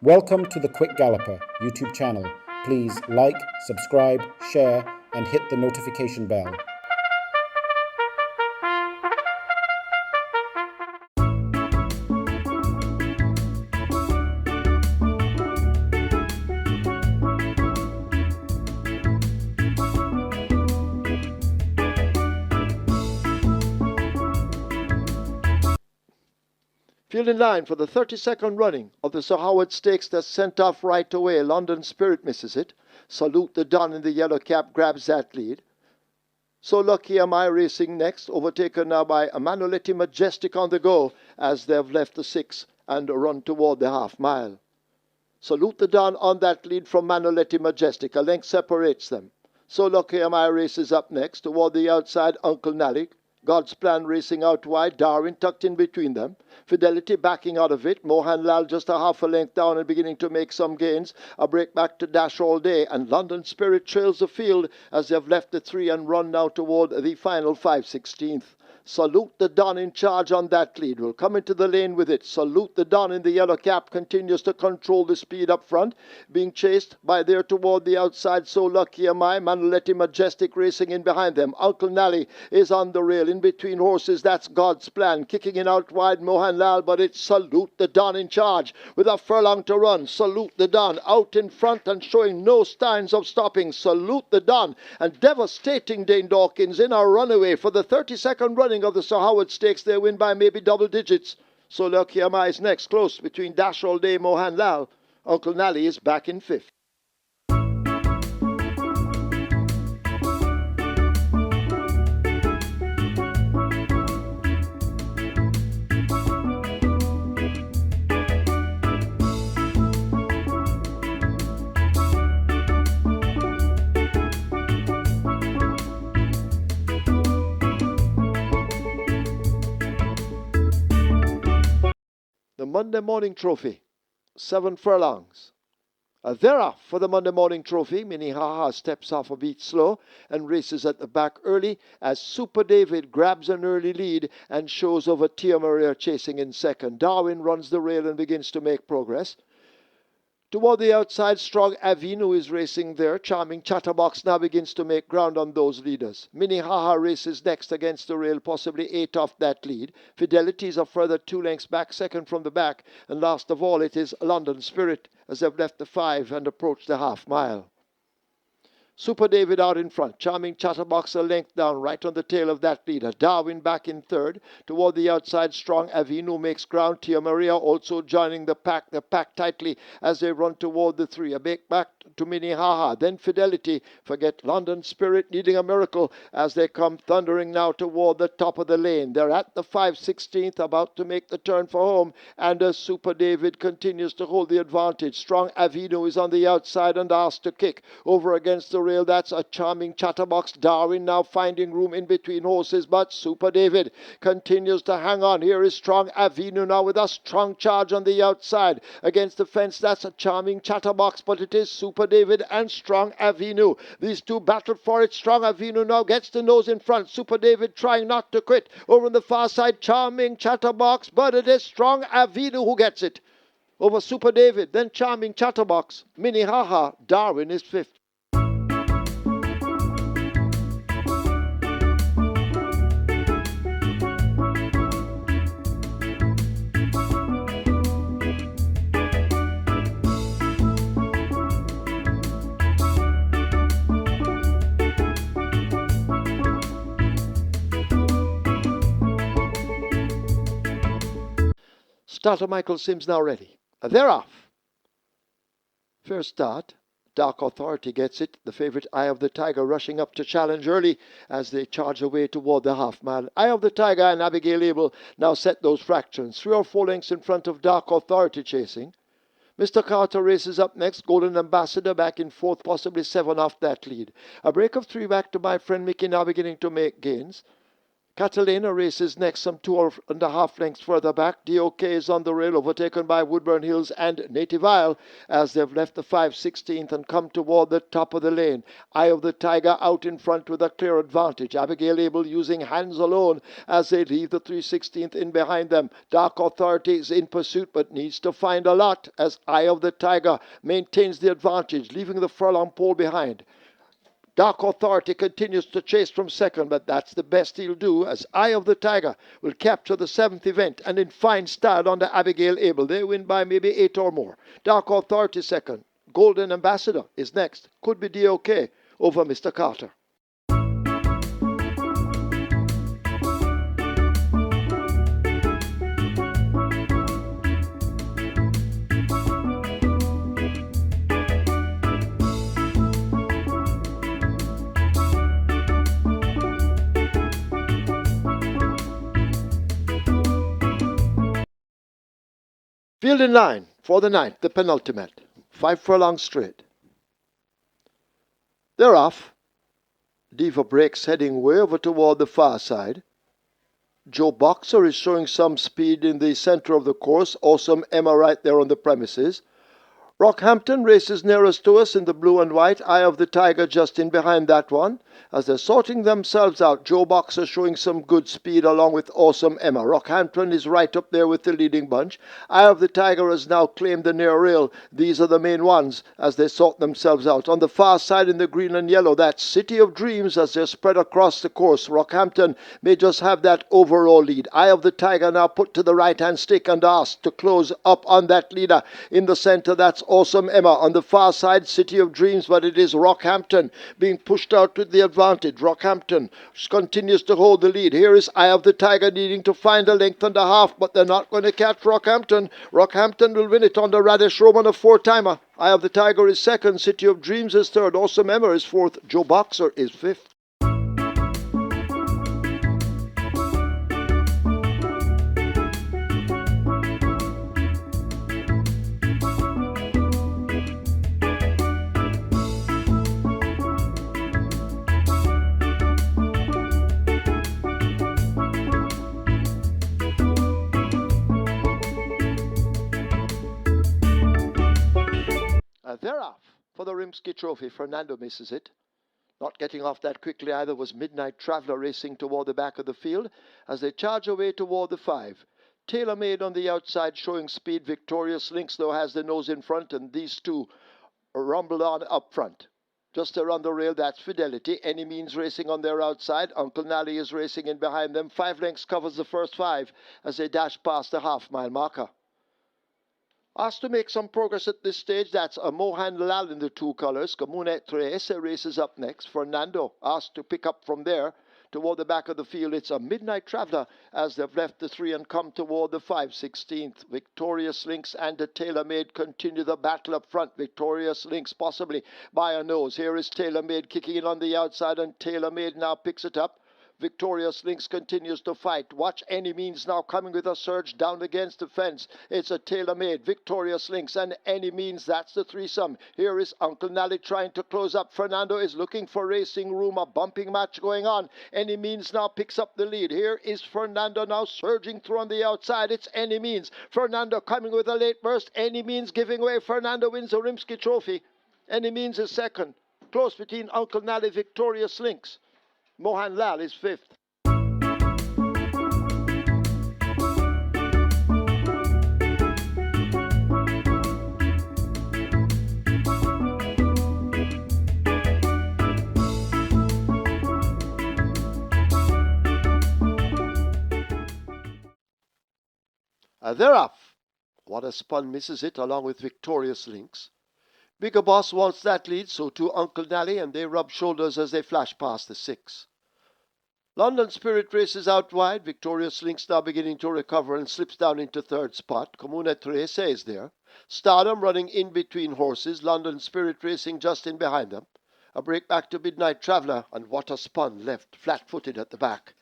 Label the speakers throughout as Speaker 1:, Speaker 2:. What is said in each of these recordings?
Speaker 1: Welcome to the Quick Galloper YouTube channel. Please like, subscribe, share and hit the notification bell.
Speaker 2: Field in line for the 32nd running of the Sir Howard Stakes that's sent off right away. London Spirit misses it. Salute the Don in the yellow cap grabs that lead. So Lucky Am I racing next, overtaken now by Manoletti Majestic on the go as they've left the 6 and run toward the half mile. Salute the Don on that lead from Manoletti Majestic. A length separates them. So Lucky Am I races up next toward the outside. Uncle Nally. God's Plan racing out wide, Darwin tucked in between them. Fidelity backing out of it. Mohan Lal just a half a length down and beginning to make some gains. A break back to Dash All Day, and London Spirit trails the field as they've left the 3 and run now toward the final 5/16. Salute the Don in charge on that lead. Will come into the lane with it. Salute the Don in the yellow cap continues to control the speed up front. Being chased by there toward the outside. So Lucky Am I. Manoletti Majestic racing in behind them. Uncle Nally is on the rail in between horses. That's God's Plan. Kicking in out wide Mohan Lal, but it's Salute the Don in charge with a furlong to run. Salute the Don out in front and showing no signs of stopping. Salute the Don and devastating Dane Dawkins in a runaway for the 32nd running of the Sir Howard Stakes. They win by maybe double digits. So Lucky Am I is next, close between Dash All Day, Mohan Lal. Uncle Nally is back in 5th. The Monday Morning Trophy, 7 furlongs. They're off for the Monday Morning Trophy. Minnehaha steps off a beat slow and races at the back early as Super David grabs an early lead and shows over Tia Maria chasing in second. Darwin runs the rail and begins to make progress. Toward the outside, Strong Avinu is racing there. Charming Chatterbox now begins to make ground on those leaders. Minnehaha races next against the rail, possibly 8 off that lead. Fidelity is a further 2 lengths back, second from the back. And last of all, it is London Spirit as they've left the 5 and approach the half mile. Super David out in front. Charming Chatterbox a length down right on the tail of that leader. Darwin back in third. Toward the outside, Strong Avinu makes ground. Tia Maria also joining the pack. They pack tightly as they run toward the 3. A break back to Minnehaha. Then Fidelity. Forget London Spirit needing a miracle as they come thundering now toward the top of the lane. They're at the 5/16th, about to make the turn for home. And as Super David continues to hold the advantage. Strong Avinu is on the outside and asked to kick over against the rail. That's a Charming Chatterbox. Darwin now finding room in between horses, but Super David continues to hang on. Here is Strong Avinu now with a strong charge on the outside against the fence. That's a Charming Chatterbox, but it is Super David and Strong Avinu. These two battle for it. Strong Avinu now gets the nose in front. Super David trying not to quit. Over on the far side, Charming Chatterbox, but it is Strong Avinu who gets it over Super David, then Charming Chatterbox. Minnehaha. Darwin is 5th. Starter Michael Sims now ready. They're off. First start. Dark Authority gets it. The favourite Eye of the Tiger rushing up to challenge early as they charge away toward the half mile. Eye of the Tiger and Abigail Abel now set those fractions. 3 or 4 lengths in front of Dark Authority chasing. Mr. Carter races up next. Golden Ambassador back in 4th, possibly 7 off that lead. A break of 3 back to my friend Mickey now beginning to make gains. Catalina races next, some 2.5 lengths further back. DOK is on the rail, overtaken by Woodburn Hills and Native Isle as they've left the 5/16th and come toward the top of the lane. Eye of the Tiger out in front with a clear advantage. Abigail Abel using hands alone as they leave the 3/16th in behind them. Dark Authority is in pursuit but needs to find a lot as Eye of the Tiger maintains the advantage, leaving the furlong pole behind. Dark Authority continues to chase from second, but that's the best he'll do as Eye of the Tiger will capture the 7th event and in fine style under Abigail Abel. They win by maybe 8 or more. Dark Authority second. Golden Ambassador is next. Could be DOK over Mr. Carter. Field in line for the 9th, the penultimate. 5 furlongs straight. They're off. Diva breaks heading way over toward the far side. Joe Boxer is showing some speed in the center of the course. Awesome Emma right there on the premises. Rockhampton races nearest to us in the blue and white. Eye of the Tiger just in behind that one. As they're sorting themselves out, Joe Boxer showing some good speed along with Awesome Emma. Rockhampton is right up there with the leading bunch. Eye of the Tiger has now claimed the near rail. These are the main ones as they sort themselves out. On the far side in the green and yellow, that's City of Dreams as they're spread across the course. Rockhampton may just have that overall lead. Eye of the Tiger now put to the right-hand stick and asked to close up on that leader. In the center, that's Awesome Emma. On the far side, City of Dreams, but it is Rockhampton being pushed out with the advantage. Rockhampton continues to hold the lead. Here is Eye of the Tiger needing to find a length and a half, but they're not going to catch Rockhampton. Rockhampton will win it on the Radish Roman, a 4-timer. Eye of the Tiger is second. City of Dreams is third. Awesome Emma is fourth. Joe Boxer is fifth. They're off for the Rimsky Trophy. Fernando misses it. Not getting off that quickly either was Midnight Traveller racing toward the back of the field as they charge away toward the 5. Tailor Made on the outside showing speed. Victorious Lynx though has the nose in front, and these two rumbled on up front. Just around the rail, that's Fidelity. Any Means racing on their outside. Uncle Nally is racing in behind them. 5 lengths covers the first 5 as they dash past the half-mile marker. Asked to make some progress at this stage, that's a Mohan Lal in the 2 colours. Comune Tres races up next. Fernando asked to pick up from there toward the back of the field. It's a Midnight Traveller as they've left the 3 and come toward the 5/16th. Victorious Lynx and the Tailor Made continue the battle up front. Victorious Lynx possibly by a nose. Here is Tailor Made kicking in on the outside, and Tailor Made now picks it up. Victorious Lynx continues to fight. Watch Any Means now coming with a surge down against the fence. It's a tailor-made Victorious Lynx and Any Means. That's the threesome. Here is Uncle Nally trying to close up. Fernando is looking for racing room. A bumping match going on. Any Means now picks up the lead. Here is Fernando now surging through on the outside. It's Any Means. Fernando coming with a late burst. Any Means giving way. Fernando wins the Rimsky Trophy. Any Means is second. Close between Uncle Nally, Victorious Lynx. Mohan Lal is fifth. They're off. What a Spun misses it along with Victorious Lynx. Bigger Boss wants that lead, so too Uncle Nally, and they rub shoulders as they flash past the 6. London Spirit races out wide. Victorious Lynx now beginning to recover and slips down into 3rd spot. Comune Tres is there. Stardom running in between horses. London Spirit racing just in behind them. A break back to Midnight Traveller, and What a Spun left flat-footed at the back.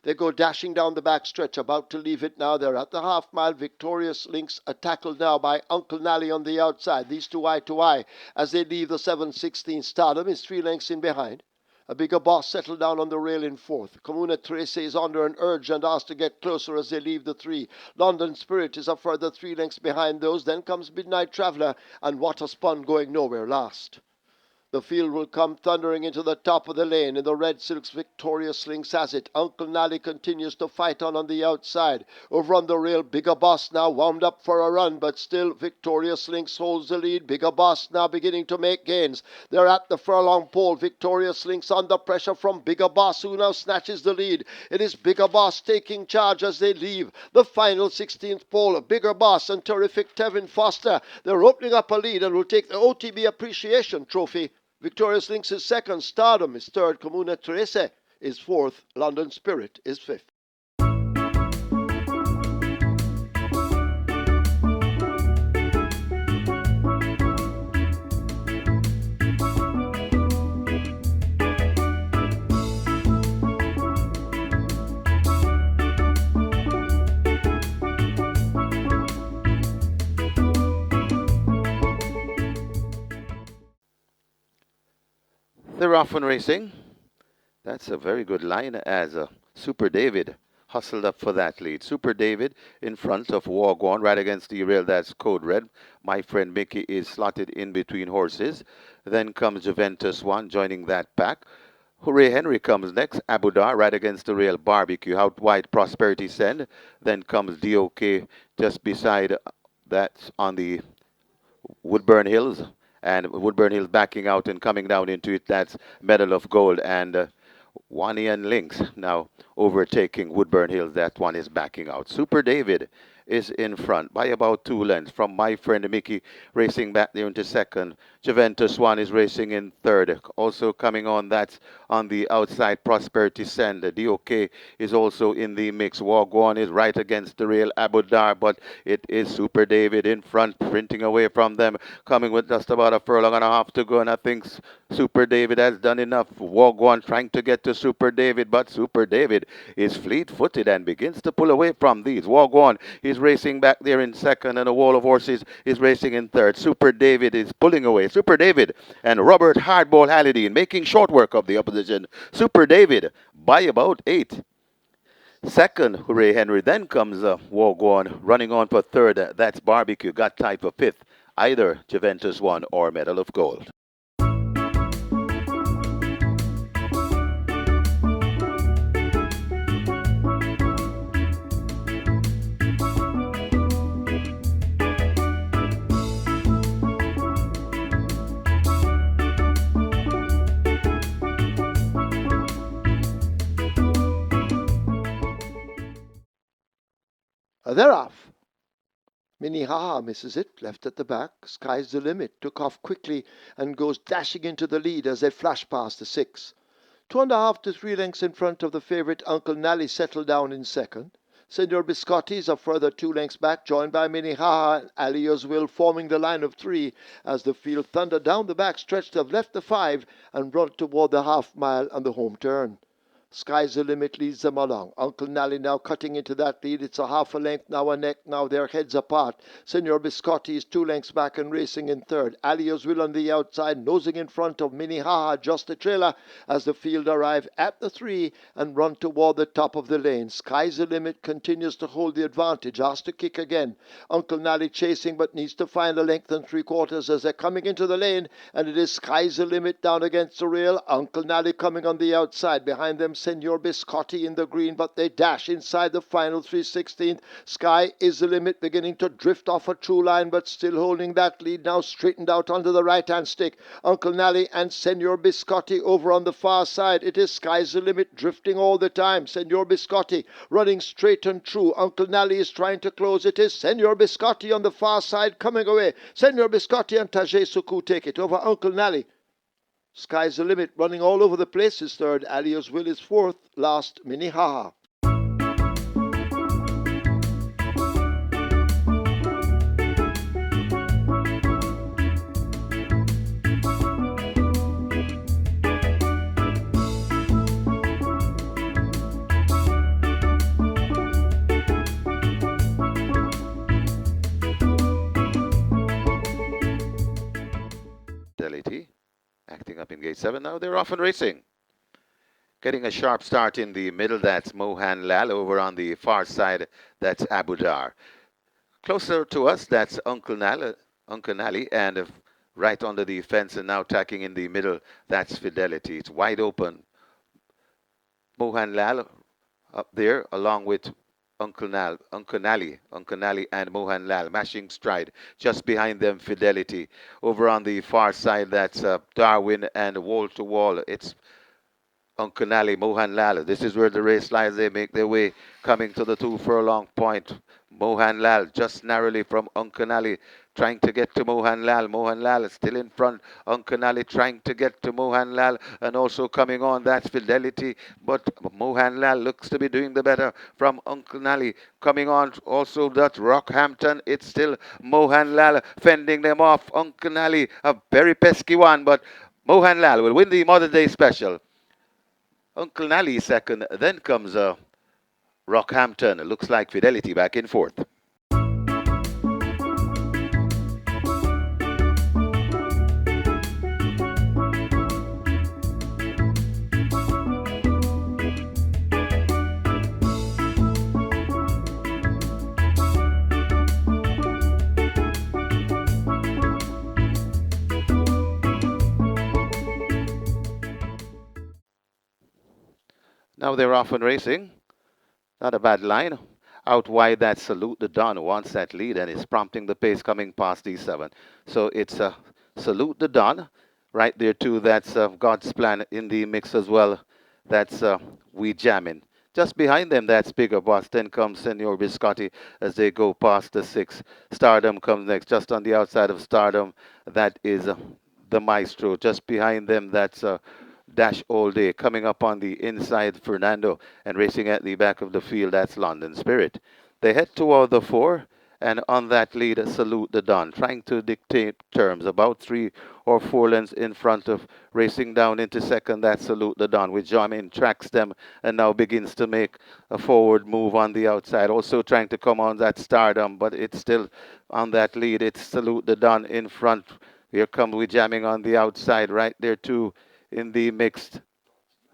Speaker 2: They go dashing down the back stretch, about to leave it now. They're at the half-mile. Victorious Lynx are tackled now by Uncle Nally on the outside. These two eye to eye as they leave the 7/16. Stardom is 3 lengths in behind. A Bigger Boss settled down on the rail in fourth. Comuna Tracy is under an urge and asked to get closer as they leave the three. London Spirit is a further 3 lengths behind those. Then comes Midnight Traveller and What a Spun going nowhere last. The field will come thundering into the top of the lane. In the red silks, Victorious Slinks has it. Uncle Nally continues to fight on the outside. Over on the rail, Bigger Boss now wound up for a run, but still Victorious Slinks holds the lead. Bigger Boss now beginning to make gains. They're at the furlong pole. Victorious Slinks under pressure from Bigger Boss, who now snatches the lead. It is Bigger Boss taking charge as they leave the final 16th pole. Bigger Boss and Terrific Tevin Foster. They're opening up a lead and will take the OTB Appreciation Trophy. Victorious Lynx is second, Stardom is third, Comuna Trece is fourth, London Spirit is fifth.
Speaker 3: They're off and racing. That's a very good line as Super David hustled up for that lead. Super David in front of Wargone right against the rail. That's Code Red. My friend Mickey is slotted in between horses. Then comes Juventus One joining that pack. Hooray Henry comes next. Abudar right against the rail. Barbecue out wide. Prosperity Send. Then comes DOK just beside that on the Woodburn Hills. And Woodburn Hills backing out and coming down into it. That's Medal of Gold. And Wanian Lynx now overtaking Woodburn Hills. That one is backing out. Super David is in front by about 2 lengths from my friend Mickey racing back there into second. Juventus One is racing in third. Also coming on, that's on the outside, Prosperity Send. The DOK is also in the mix. Wagwan is right against the rail, Abudar, but it is Super David in front, sprinting away from them, coming with just about a furlong and a half to go, and I think Super David has done enough. Wagwan trying to get to Super David, but Super David is fleet-footed and begins to pull away from these. Wagwan is racing back there in second, and a wall of horses is racing in third. Super David is pulling away. Super David and Robert Hardball Hallidine making short work of the opposition. Super David by about 8. Second, Hooray Henry. Then comes Wagwan running on for third. That's Barbecue. Got tied for fifth. Either Juventus One or Medal of Gold.
Speaker 2: They're off. Minnehaha misses it, left at the back. Sky's the limit. Took off quickly and goes dashing into the lead as they flash past the 6. 2.5 to 3 lengths in front of the favourite. Uncle Nally settled down in second. Senor Biscotti is a further 2 lengths back, joined by Minnehaha and Alios Will forming the line of 3 as the field thundered down the back stretch to have left the 5 and run toward the half mile and the home turn. Sky's the limit leads them along. Uncle Nally now cutting into that lead. It's a half a length, now a neck, now their heads apart. Senor Biscotti is 2 lengths back and racing in third. Alios Will on the outside, nosing in front of Minnehaha, just a trailer as the field arrive at the 3 and run toward the top of the lane. Sky's the limit continues to hold the advantage, has to kick again. Uncle Nally chasing but needs to find a length and 3/4 as they're coming into the lane, and it is Sky's the limit down against the rail. Uncle Nally coming on the outside. Behind them Senor Biscotti in the green, but they dash inside the final 3/16. Sky is the limit, beginning to drift off a true line, but still holding that lead, now straightened out onto the right-hand stick. Uncle Nally and Senor Biscotti over on the far side. It is Sky's the limit, drifting all the time. Senor Biscotti running straight and true. Uncle Nally is trying to close. It is Senor Biscotti on the far side coming away. Senor Biscotti and Tajay Suku take it over Uncle Nally. Sky's the limit, running all over the place is third. Alios Will is fourth. Last, Minnehaha.
Speaker 3: Fidelity acting up in gate 7. Now they're off and racing. Getting a sharp start in the middle, that's Mohan Lal. Over on the far side, that's Abu Dar. Closer to us, that's Uncle Nally, and right under the fence and now tacking in the middle, that's Fidelity. It's wide open. Mohan Lal up there along with Uncle Nally and Mohan Lal, mashing stride. Just behind them, Fidelity. Over on the far side, that's Darwin and Wall to Wall. It's Uncle Nally, Mohan Lal. This is where the race lies. They make their way coming to the 2 furlong point. Mohan Lal just narrowly from Uncle Nally trying to get to Mohan Lal. Mohan Lal is still in front. Uncle Nally trying to get to Mohan Lal, and also coming on, that's Fidelity. But Mohan Lal looks to be doing the better from Uncle Nally. Coming on also that Rockhampton. It's still Mohan Lal fending them off. Uncle Nally, a very pesky one, but Mohan Lal will win the Mother's Day Special. Uncle Nally second, then comes Rockhampton. Looks like Fidelity back in fourth. Now they're off and racing. Not a bad line. Out wide, that Salute the Don wants that lead and is prompting the pace coming past these 7. So it's Salute the Don. Right there too, that's God's Plan in the mix as well. That's We Jammin'. Just behind them, that's Bigger Boss. Then comes Senor Biscotti as they go past the 6. Stardom comes next. Just on the outside of Stardom, that is the Maestro. Just behind them, that's Dash All Day. Coming up on the inside, Fernando, and racing at the back of the field, that's London Spirit. They head toward the 4, and on that lead, Salute the Don, trying to dictate terms, about 3 or 4 lengths in front of, racing down into second, that's Salute the Don, which Jamin tracks them and now begins to make a forward move on the outside. Also trying to come on that Stardom, but it's still on that lead. It's Salute the Don in front. Here comes We Jamming on the outside, right there too. In the mixed,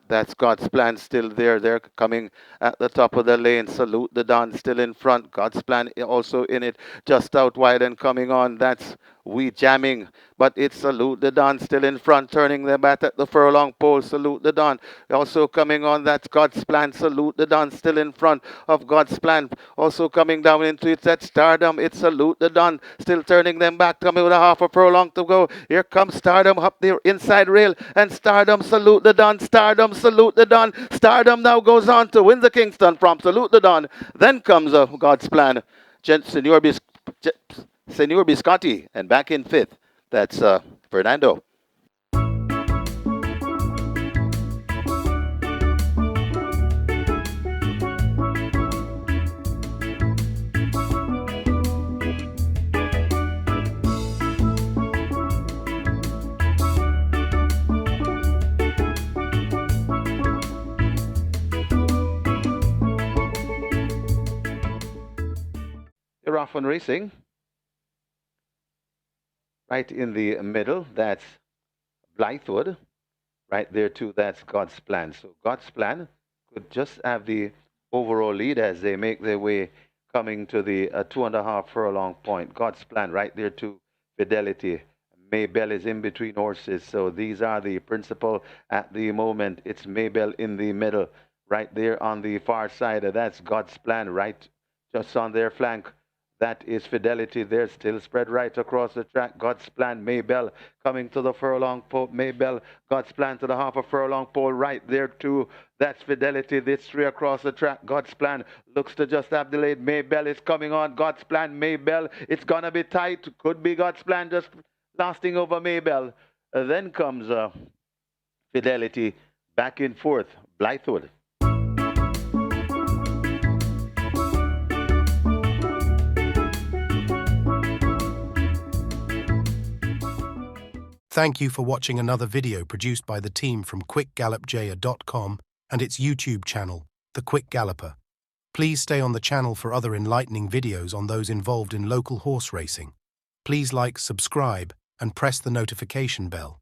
Speaker 3: that's God's Plan still there. They're coming at the top of the lane. Salute the Don still in front. God's Plan also in it, just out wide and coming on. That's We Jamming, but it's Salute the Don still in front, turning them back at the furlong pole. Salute the Don also coming on. That's God's Plan. Salute the Don still in front of God's Plan. Also coming down into it, that Stardom. It's Salute the Don still turning them back, coming with a half a furlong to go. Here comes Stardom up the inside rail, and Stardom, Salute the Don. Stardom, Salute the Don. Stardom now goes on to win the Kingston from Salute the Don. Then comes God's Plan. Senor Biscotti, and back in 5th, that's Fernando. They're off and racing. Right in the middle, that's Blythewood. Right there too, that's God's Plan. So God's Plan could just have the overall lead as they make their way coming to the 2.5 furlong point. God's Plan right there too. Fidelity. Maybell is in between horses. So these are the principal at the moment. It's Maybell in the middle. Right there on the far side. That's God's Plan right just on their flank. That is Fidelity. They're still spread right across the track. God's Plan, Maybell coming to the furlong pole. Maybell, God's Plan to the half a furlong pole right there too. That's Fidelity. This 3 across the track. God's Plan looks to just have delayed. Maybell is coming on. God's Plan, Maybell. It's going to be tight. Could be God's Plan just lasting over Maybell. Then comes Fidelity back in 4th. Blythewood.
Speaker 4: Thank you for watching another video produced by the team from QuickGallopJaya.com and its YouTube channel, The Quick Galloper. Please stay on the channel for other enlightening videos on those involved in local horse racing. Please like, subscribe, and press the notification bell.